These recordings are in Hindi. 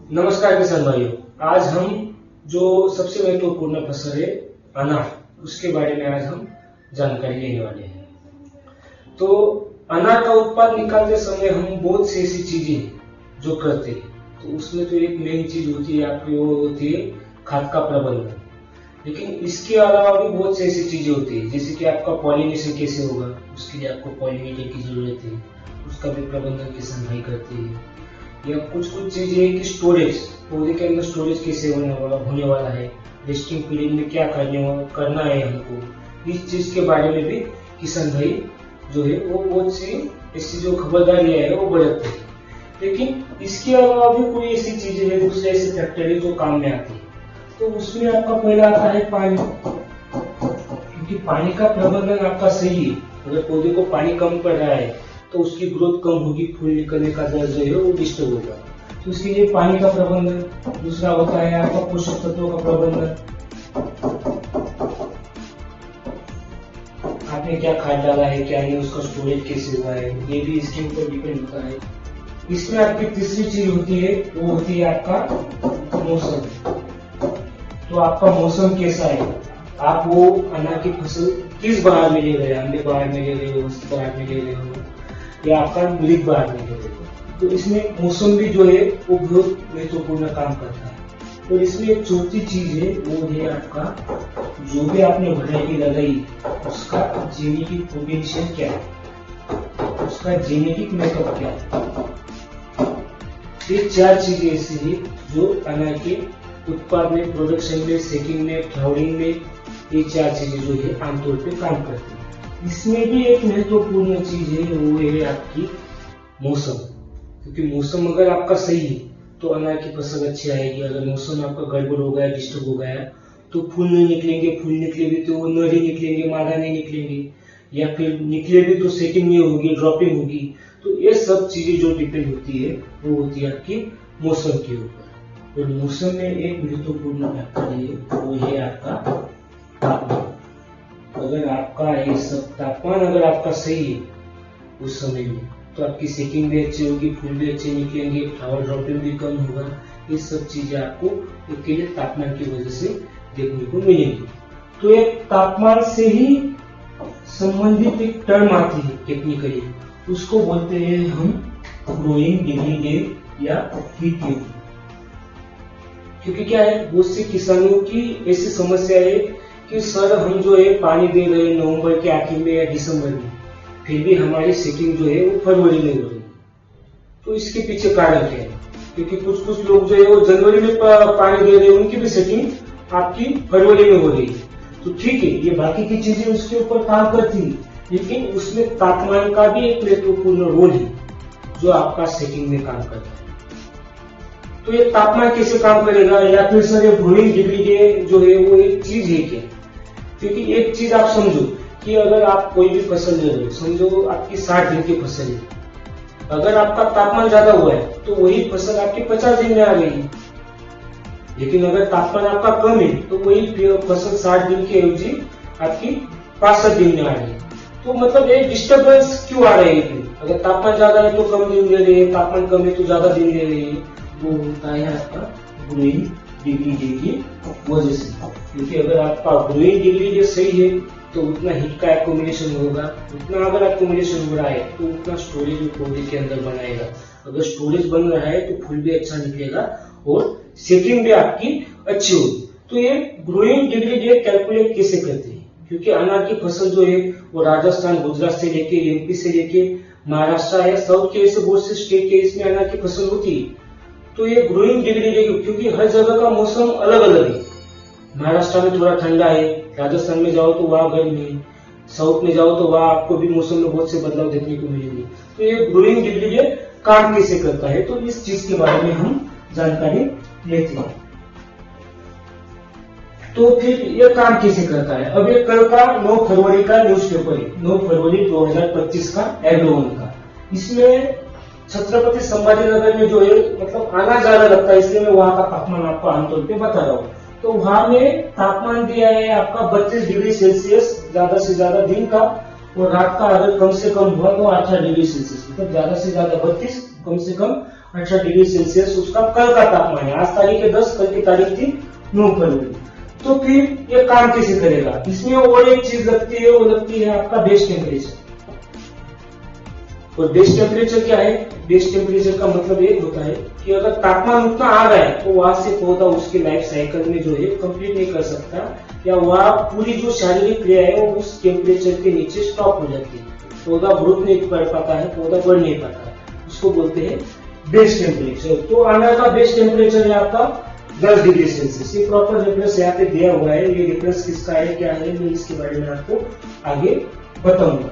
नमस्कार किसान भाइयों। आज हम जो सबसे महत्वपूर्ण फसल है अनार, उसके बारे में आज हम जानकारी लेने वाले हैं। तो अनार का उत्पाद निकालते समय हम बहुत सी ऐसी चीजें जो करते हैं, तो उसमें तो एक मेन चीज होती है आपकी, वो होती है खाद का प्रबंधन। लेकिन इसके अलावा भी बहुत सी ऐसी चीजें होती है, जैसे कि आपका पॉलिनेशन कैसे होगा, उसके लिए आपको पॉलिनेटर की जरूरत है, उसका भी प्रबंधन किसान भाई करते हैं। या कुछ चीजें है कि स्टोरेज, पौधे के अंदर स्टोरेज कैसे होने वाला है, रेस्टिंग पीरियड में क्या करना है हमको, इस चीज के बारे में भी किसान भाई जो है वो बहुत सी ऐसी जो खबरदारियां है वो बरतते हैं। लेकिन इसके अलावा भी कोई ऐसी चीजें है, दूसरे ऐसे फैक्टर है जो काम में आती है। तो उसमें आपका पहला आता है पानी, क्योंकि पानी का प्रबंधन आपका सही है। अगर पौधे को पानी कम पड़ रहा है तो उसकी ग्रोथ कम होगी, फूल निकलने का दर जो है वो डिस्टर्ब होगा। तो इसके लिए पानी का प्रबंधन। दूसरा होता है आपका पोषक तत्वों का प्रबंधन। आपने क्या खाद डाला है, क्या नहीं, उसका स्टोरेज कैसे हुआ है, ये भी इसके ऊपर डिपेंड होता है। इसमें आपकी तीसरी चीज होती है, वो होती है आपका मौसम। तो आपका मौसम कैसा है, आप वो अनार की फसल किस बार में ले रहे हैं, अगले बार में ले रहे हो, उस बार में ले रहे हो, या आपका मिलिक बार में ले रहे हो। तो इसमें मौसम भी जो है वो बहुत महत्वपूर्ण काम करता है। तो इसमें एक चौथी चीज है, वो है आपका जो भी आपने वैरायटी लगाई उसका जेनेटिक पोटेंशियल क्या है, उसका जेनेटिक मेकअप क्या है। ये चार चीजें ऐसी है जो अनार के उत्पाद में, प्रोडक्शन में, सेकिंग में, फ्लावरिंग में, ये चार चीजें जो है आमतौर पे काम करती है। इसमें भी एक महत्वपूर्ण चीज है, वो है आपकी मौसम। क्योंकि मौसम अगर आपका सही है तो अनार की फसल अच्छी आएगी। अगर मौसम आपका गड़बड़ हो गया, डिस्टर्ब हो गया, तो फूल नहीं निकलेंगे, फूल निकले भी तो वो नर निकलेंगे, मादा नहीं निकलेंगे, या फिर निकले भी तो सेटिंग नहीं होगी, ड्रॉपिंग होगी। तो ये सब चीजें जो डिपेंड होती है वो होती है आपकी मौसम के ऊपर। और मौसम में एक महत्वपूर्ण फैक्टर है, वो है आपका तापमान। अगर आपका ये सब तापमान अगर आपका सही है उस समय में, तो आपकी सेकिंग भी अच्छी होगी, फूल भी अच्छे निकलेंगे, फ्लावर ड्रॉपिंग भी कम होगा। ये सब चीजें आपको अकेले तापमान की वजह से देखने को मिलेगी। तो एक तापमान से ही संबंधित एक टर्म आती है टेक्निकली, उसको बोलते हैं हम ग्रोइंग डिग्री डेज या हीट वेव। क्योंकि क्या है, बहुत से किसानों की ऐसी समस्या है कि सर हम जो है पानी दे रहे हैं नवंबर के आखिर में या दिसंबर में, फिर भी हमारी सेटिंग जो है वो फरवरी में हो रही है। तो इसके पीछे कारण क्या है? क्योंकि कुछ लोग जो है वो जनवरी में पानी दे रहे हैं, उनकी भी सेटिंग आपकी फरवरी में हो रही है। तो ठीक है, ये बाकी की चीजें उसके ऊपर काम करती है, लेकिन उसमें तापमान का भी एक महत्वपूर्ण रोल है जो आपका सेटिंग में काम करता है। तो ये तापमान कैसे काम करेगा, या फिर सर ये ग्रोइंग डिग्री जो है वो एक चीज है क्या? क्योंकि एक चीज आप समझो कि अगर आप कोई भी फसल ले रहे हो, समझो आपकी 60 दिन की फसल है, अगर आपका तापमान ज्यादा हुआ है तो वही फसल आपकी 50 दिन में आ गई। लेकिन अगर तापमान आपका कम है तो वही फसल 60 दिन की एवजी आपकी 65 दिन में आ रही है। तो मतलब एक डिस्टर्बेंस क्यों आ रही है? अगर तापमान ज्यादा है तो कम दिन ले रही है, तापमान कम है तो ज्यादा दिन ले रही है। वो होता है आपका ग्रोइंग डिग्री की वजह से। क्योंकि अगर आपका ग्रोइंग डिग्री सही है तो उतना हीट का एक्यूमुलेशन होगा, उतना अगर एक्यूमुलेशन हो रहा है तो उतना स्टोरेज पौधे के अंदर बनाएगा। अगर स्टोरेज बन रहा है तो फूल भी अच्छा निकलेगा और सेटिंग भी आपकी अच्छी होगी। तो ये ग्रोइंग डिग्री कैलकुलेट कैसे करते हैं? क्योंकि अनार की फसल जो है वो राजस्थान, गुजरात से लेके, एमपी से लेके महाराष्ट्र या साउथ के ऐसे बहुत से स्टेट के इसमें अनार की फसल होती है। तो ये ग्रोइंग डिग्री क्योंकि हर जगह का मौसम अलग अलग है। महाराष्ट्र में थोड़ा ठंडा है, राजस्थान में जाओ तो वहां गर्मी है, साउथ में जाओ तो वहां आपको भी मौसम में बहुत से बदलाव देखने को मिलेंगे। तो ये ग्रोइंग डिग्री काम कैसे करता है, तो इस चीज के बारे में हम जानकारी लेते हैं। तो फिर ये काम कैसे करता है? अब ये कल का 9 फरवरी का न्यूज़पेपर है, 9 फरवरी 2025 का एग्रोवन का। इसमें छत्रपति संभाजीनगर में जो है मतलब आना ज्यादा लगता है, इसलिए मैं वहां का तापमान आपको आमतौर पे बता रहा हूँ। तो वहां में तापमान दिया है आपका 32 डिग्री सेल्सियस ज्यादा से ज्यादा दिन का, और रात का अगर कम से कम हुआ तो 18 डिग्री सेल्सियस, मतलब ज्यादा से ज्यादा 32, कम से कम 18 डिग्री सेल्सियस उसका कल का तापमान है। आज तारीख है 10, कल की तारीख थी 9 फरवरी। तो फिर ये काम कैसे करेगा? इसमें और एक चीज लगती है, वो लगती है आपका बेस टेम्परेचर। और बेस टेम्परेचर क्या है? बेस टेम्परेचर का मतलब ये होता है कि अगर तापमान उतना आ रहा है तो वहां से पौधा उसके लाइफ साइकिल में जो है कंप्लीट नहीं कर सकता, या वह पूरी जो शारीरिक क्रिया है वो उस टेम्परेचर के नीचे स्टॉप हो जाती है। पौधा ग्रोथ नहीं कर पाता है, पौधा बढ़ नहीं पाता है, उसको बोलते हैं बेस टेम्परेचर। तो आना का बेस टेम्परेचर है आपका 10 डिग्री सेल्सियस। ये प्रॉपर रेफरेंस यहाँ पे दिया हुआ है। ये रेफरेंस किसका है, क्या है, मैं इसके बारे में आपको आगे बताऊंगा।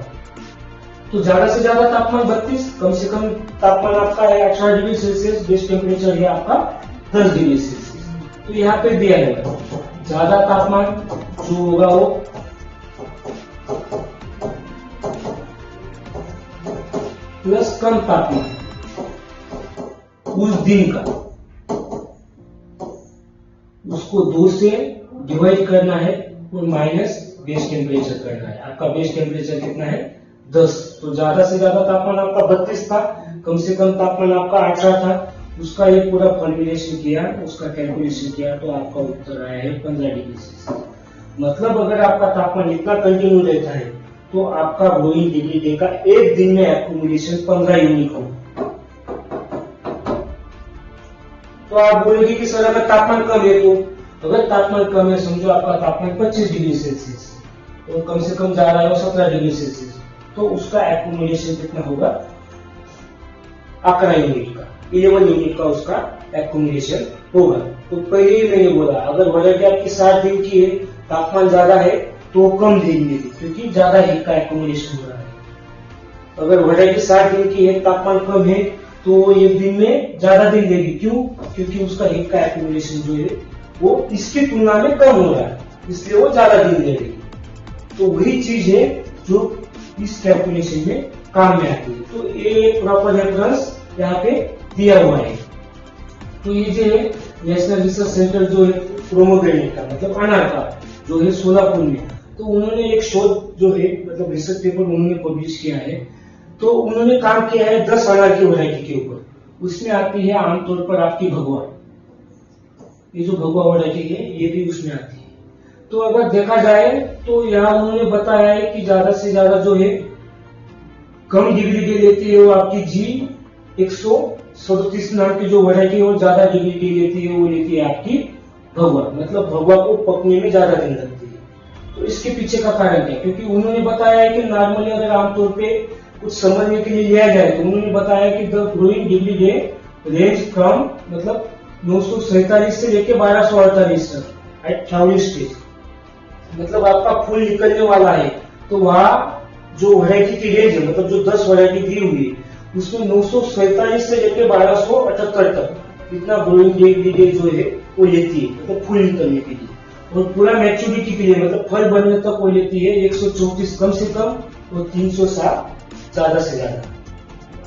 तो ज्यादा से ज्यादा तापमान 32, कम से कम तापमान आपका है 18 डिग्री सेल्सियस, बेस टेम्परेचर है आपका 10 डिग्री सेल्सियस। तो यहाँ पे दिया है ज्यादा तापमान जो होगा वो प्लस कम तापमान उस दिन का, उसको 2 से डिवाइड करना है और माइनस बेस टेम्परेचर करना है। आपका बेस टेम्परेचर कितना है? 10। तो ज्यादा से ज्यादा तापमान आपका 32 था, कम से कम तापमान आपका 18 था। उसका ये पूरा फॉर्मुलेशन किया, उसका कैलकुलेशन किया, तो आपका उत्तर आया है 15 डिग्री सेल्सियस। मतलब अगर आपका तापमान इतना कंटिन्यू रहता है तो आपका ग्रोइंग डिग्री डे का एक दिन में एक्यूमुलेशन 15 यूनिट हो। तो आप बोलेंगे कि सर अगर तापमान कम है, तो अगर तापमान कम है, समझो आपका तापमान 25 डिग्री सेल्सियस और कम से कम जा रहा है 17 डिग्री सेल्सियस, तो उसका एक्यूमुलेशन कितना होगा? 11 यूनिट का, 11 यूनिट का उसका एक्यूमुलेशन होगा। तो पहले ही मैंने बोला अगर वैरायटी आपकी 60 दिन की है, तापमान ज्यादा है तो कम दिन देगी क्योंकि ज्यादा हीट का एक्यूमुलेशन हो रहा है। अगर वैरायटी 60 दिन की है, तापमान कम है, तो वो एक दिन में ज्यादा दिन देगी। क्यों? क्योंकि उसका हीट का एक्यूमुलेशन जो है वो इसकी तुलना में कम हो रहा है, इसलिए वो ज्यादा दिन दे देगी। तो वही चीज है जो इस कैलकुलेशन में काम में आती है। तो ये प्रॉपर रेफरेंस यहाँ पे दिया हुआ है। तो ये जो है नेशनल रिसर्च सेंटर जो है प्रोमोग्रेनेट का, मतलब अनार का जो है सोलापुर में, तो उन्होंने एक शोध जो है मतलब रिसर्च पेपर उन्होंने पब्लिश किया है। तो उन्होंने काम किया है 10 अनार की वैरायटी के ऊपर। उसमें आती है आमतौर पर आपकी भगवा, ये जो भगवा वैरायटी है ये भी उसमें आती है। तो अगर देखा जाए तो यहाँ उन्होंने बताया है कि ज्यादा से ज्यादा जो है कम डिग्री डे लेती है वो आपकी G137 नाम की जो वैरायटी है, वो ज्यादा डिग्री डे लेती है, वो लेती है आपकी भगवा। मतलब भगवा को पकने में ज्यादा दिन लगती है। तो इसके पीछे का कारण क्या? क्योंकि उन्होंने बताया है कि नॉर्मली अगर आमतौर पे कुछ समझने के लिए लिया जाए तो उन्होंने बताया कि the growing degree day range from मतलब 947 से लेके 1248 तक एट फ्लावरिंग स्टेज। मतलब आपका फूल निकलने वाला है तो वहां जो वैरायटी की रेंज है, मतलब जो 10 वैरायटी दी हुई है उसमें 947 से लेके 1278 तक इतना ग्रोइंग डिग्री डे जो है वो लेती है, मतलब फूल निकलने के लिए। और पूरा मैच्योरिटी के लिए मतलब फल बनने तक वो लेती है 134 कम से कम और 307 ज्यादा से ज्यादा।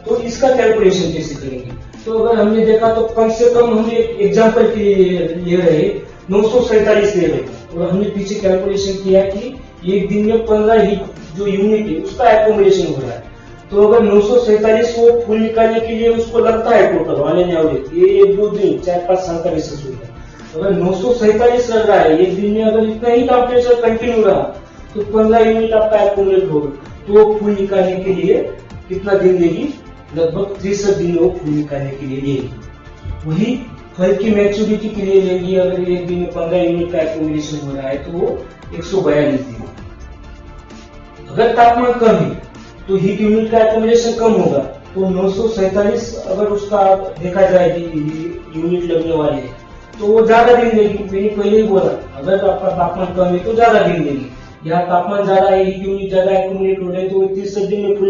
तो इसका कैलकुलेशन कैसे करेंगे? तो अगर हमने देखा तो कम से कम हम एक एग्जाम्पल के लिए ले रहे 947 ले रहे, और हमने पीछे कैलकुलेशन किया कि एक दिन में 15 ही जो यूनिट है उसका एक्यूमुलेशन हो रहा है। तो अगर 947 को फूल निकालने के लिए उसको लगता है टोटल वाले एवरेज, ये 1 2 दिन 4 5 साल का रिसर्च होगा। अगर 947 लग रहा है एक दिन में, अगर इतना ही टेम्परेचर कंटिन्यू रहा तो 15 यूनिट आपका एक्यूमुलेट होगा। तो वो फूल निकालने के लिए कितना दिन लेगी? लगभग 63 दिन वो फूल निकालने के लिए लेगी। वही फल की मैच्योरिटी के लिए लेगी, अगर एक दिन में 15 यूनिट का एक्यूमुलेशन हो रहा है तो वो 142 दिन। अगर तापमान कम है तो हीट यूनिट का एक्यूमुलेशन कम होगा। तो 947 अगर उसका देखा जाए यूनिट लगने वाले है तो वो ज्यादा दिन देगी। मैंने पहले ही बोला अगर आपका तापमान कम है तो ज्यादा दिन देगी। यहाँ तापमान ज्यादा है, हीट यूनिट ज्यादा एक्यूमुलेट हो रहे तो 30 दिन में फूल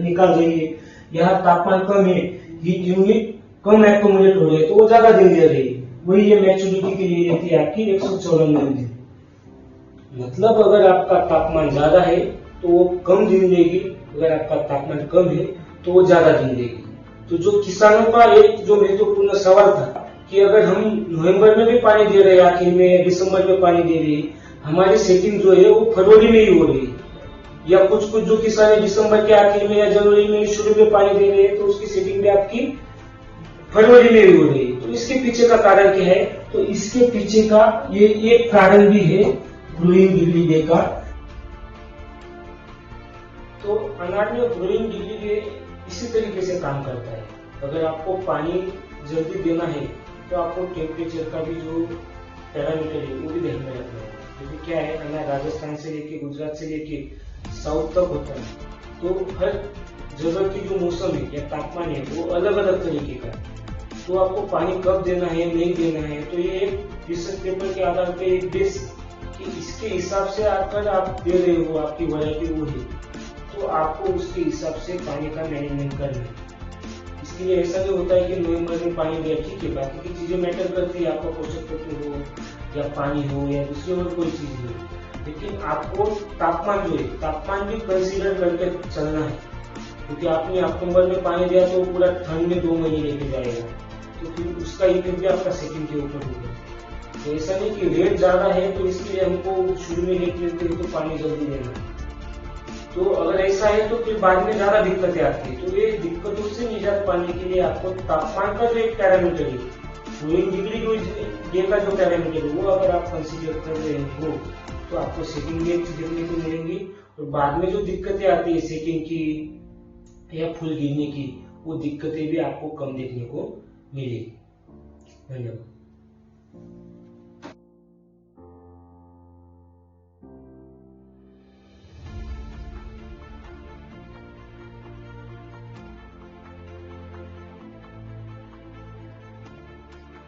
निकाल देंगे। यहाँ तापमान कम है, हीट यूनिट कम एक्यूमुलेट हो रहे तो वो ज्यादा दिन दे रही है। वही ये मैच्योरिटी के लिए रहती है आपकी 194 दिन। मतलब अगर आपका तापमान ज्यादा है तो वो कम दिन देगी, अगर आपका तापमान कम है तो वो ज्यादा दिन देगी। तो जो किसानों का एक जो महत्वपूर्ण सवाल था कि अगर हम नवंबर में भी पानी दे रहे हैं, आखिर में दिसंबर में पानी दे रहे हैं, हमारी सेटिंग जो है वो फरवरी में ही हो रही है, या कुछ जो किसान है दिसंबर के आखिर में या जनवरी में शुरू में पानी दे रहे हैं, तो उसकी सेटिंग भी आपकी फरवरी में भी हो रही है। तो इसके पीछे का कारण क्या है? तो इसके पीछे का ये एक कारण भी है ग्रोइंग डिग्री डे का। तो अनार में ग्रोइंग डिग्री डे इसी तरीके से काम करता है। अगर आपको पानी जल्दी देना है तो आपको टेम्परेचर का भी जो पैरामीटर है वो भी ध्यान में रखना है। क्योंकि क्या है, अनार राजस्थान से लेके गुजरात से लेके साउथ तक होता है, तो हर जगह की जो मौसम है या तापमान है वो अलग अलग तरीके का है। तो आपको पानी कब देना है, नहीं देना है, तो ये एक रिसर्च पेपर के आधार पे एक बेस कि इसके हिसाब से अगर आप दे रहे हो, आपकी वैरायटी वो है, तो आपको उसके हिसाब से पानी का मैनेजमेंट करना है। इसलिए ऐसा नहीं होता है कि नवंबर में पानी दिया ठीक है, बाकी की चीजें मैटर करती है, आपका पोषक तत्व हो या पानी हो या दूसरी और कोई चीज हो, लेकिन आपको तापमान जो है, तापमान भी कंसीडर करके चलना है। क्योंकि आपने अक्टूबर में पानी दिया तो पूरा ठंड में 2 महीने लेके जाएगा, तो फिर उसका इफेक्ट भी आपका सेकंड के ऊपर होगा। तो ऐसा नहीं कि रेट ज्यादा है तो इसलिए हमको शुरू में लेट लेते हैं तो पानी जल्दी देना। तो अगर ऐसा है तो फिर बाद में ज्यादा दिक्कतें आती है। तो ये दिक्कतों से निजात पाने के लिए आपको तापमान का जो एक पैरामीटर है, ग्रोइंग डिग्री डे का जो पैरामीटर है, वो अगर आप कंसीडर कर रहे हो तो आपको सेटिंग भी अच्छी देखने को मिलेंगी। और बाद में जो दिक्कतें आती है सेटिंग की या फूल गिरने की, वो दिक्कतें भी आपको कम देखने को मिलेगी। धन्यवाद।